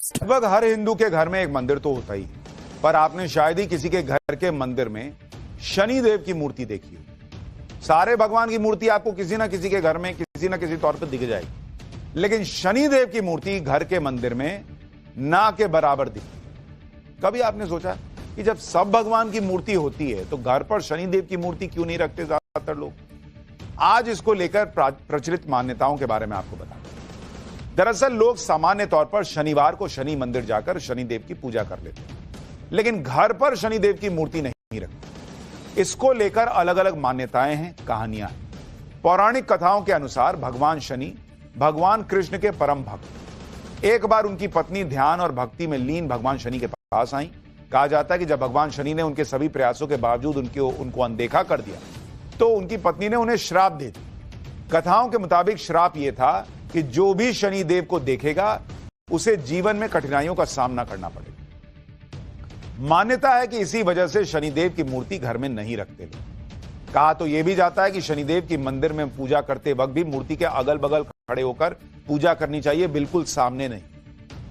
लगभग हर हिंदू के घर में एक मंदिर तो होता ही है, पर आपने शायद ही किसी के घर के मंदिर में शनि देव की मूर्ति देखी हो। सारे भगवान की मूर्ति आपको किसी ना किसी के घर में किसी ना किसी तौर पर दिख जाएगी, लेकिन शनि देव की मूर्ति घर के मंदिर में ना के बराबर दिखती। कभी आपने सोचा कि जब सब भगवान की मूर्ति होती है तो घर पर शनि देव की मूर्ति क्यों नहीं रखते ज्यादातर लोग? आज इसको लेकर प्रचलित मान्यताओं के बारे में आपको बता। दरअसल लोग सामान्य तौर पर शनिवार को शनि मंदिर जाकर शनि देव की पूजा कर लेते हैं, लेकिन घर पर शनि देव की मूर्ति नहीं रखते। इसको लेकर अलग अलग मान्यताएं हैं, कहानियां हैं। पौराणिक कथाओं के अनुसार भगवान शनि भगवान कृष्ण के परम भक्त। एक बार उनकी पत्नी ध्यान और भक्ति में लीन भगवान शनि के पास आई। कहा जाता है कि जब भगवान शनि ने उनके सभी प्रयासों के बावजूद उनको अनदेखा कर दिया तो उनकी पत्नी ने उन्हें श्राप दे दिया। कथाओं के मुताबिक श्राप यह था कि जो भी शनि देव को देखेगा उसे जीवन में कठिनाइयों का सामना करना पड़ेगा। मान्यता है कि इसी वजह से शनिदेव की मूर्ति घर में नहीं रखते लोग। कहा तो यह भी जाता है कि शनिदेव की मंदिर में पूजा करते वक्त भी मूर्ति के अगल बगल खड़े होकर पूजा करनी चाहिए, बिल्कुल सामने नहीं।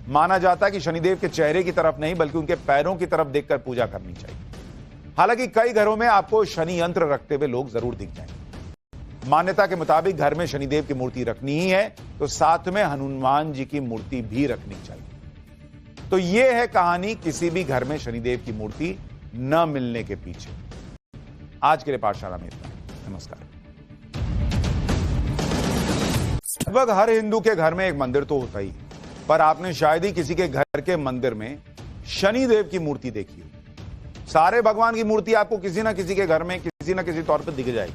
माना जाता है कि शनिदेव के चेहरे की तरफ नहीं बल्कि उनके पैरों की तरफ देखकर पूजा करनी चाहिए। हालांकि कई घरों में आपको शनि यंत्र रखते हुए लोग जरूर दिख जाएंगे। मान्यता के मुताबिक घर में शनिदेव की मूर्ति रखनी ही है तो साथ में हनुमान जी की मूर्ति भी रखनी चाहिए। तो यह है कहानी किसी भी घर में शनिदेव की मूर्ति न मिलने के पीछे। आज के लिए पाठशाला में इतना। नमस्कार। लगभग हर हिंदू के घर में एक मंदिर तो होता ही है, पर आपने शायद ही किसी के घर के मंदिर में शनि देव की मूर्ति देखी हो। सारे भगवान की मूर्ति आपको किसी ना किसी के घर में किसी ना किसी तौर पर दिख जाएगी,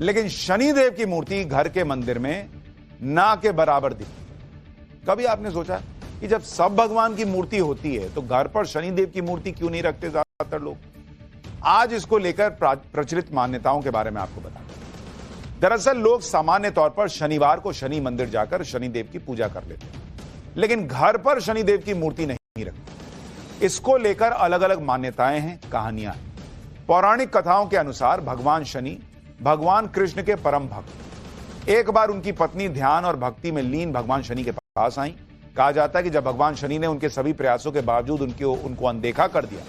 लेकिन शनि देव की मूर्ति घर के मंदिर में ना के बराबर दिखती। कभी आपने सोचा कि जब सब भगवान की मूर्ति होती है तो घर पर शनि देव की मूर्ति क्यों नहीं रखते ज्यादातर लोग? आज इसको लेकर प्रचलित मान्यताओं के बारे में आपको बता। दरअसल लोग सामान्य तौर पर शनिवार को शनि मंदिर जाकर शनि देव की पूजा कर लेते हैं, लेकिन घर पर शनि देव की मूर्ति नहीं रखते। इसको लेकर अलग अलग मान्यताएं हैं, कहानियां हैं। पौराणिक कथाओं के अनुसार भगवान शनि भगवान कृष्ण के परम भक्त। एक बार उनकी पत्नी ध्यान और भक्ति में लीन भगवान शनि के पास आई। कहा जाता है कि जब भगवान शनि ने उनके सभी प्रयासों के बावजूद उनको अनदेखा कर दिया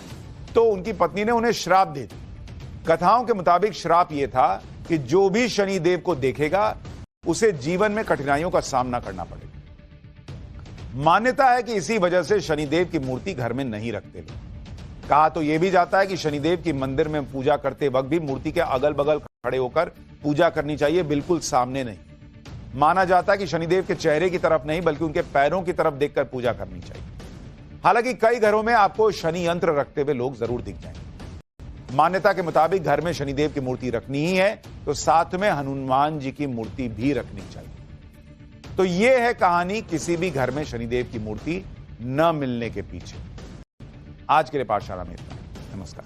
तो उनकी पत्नी ने उन्हें श्राप दे दिया। कथाओं के मुताबिक श्राप यह था कि जो भी शनि देव को देखेगा उसे जीवन में कठिनाइयों का सामना करना पड़ेगा। मान्यता है कि इसी वजह से शनिदेव की मूर्ति घर में नहीं रखते लोग। कहा तो यह भी जाता है कि शनिदेव की मंदिर में पूजा करते वक्त भी मूर्ति के अगल बगल खड़े होकर पूजा करनी चाहिए, बिल्कुल सामने नहीं। माना जाता है कि शनिदेव के चेहरे की तरफ नहीं बल्कि उनके पैरों की तरफ देखकर पूजा करनी चाहिए। हालांकि कई घरों में आपको शनि यंत्र रखते हुए लोग जरूर दिख जाएंगे। मान्यता के मुताबिक घर में शनिदेव की मूर्ति रखनी ही है तो साथ में हनुमान जी की मूर्ति भी रखनी चाहिए। तो यह है कहानी किसी भी घर में शनिदेव की मूर्ति न मिलने के पीछे। आज के लिए पाठशाला में इतना। नमस्कार।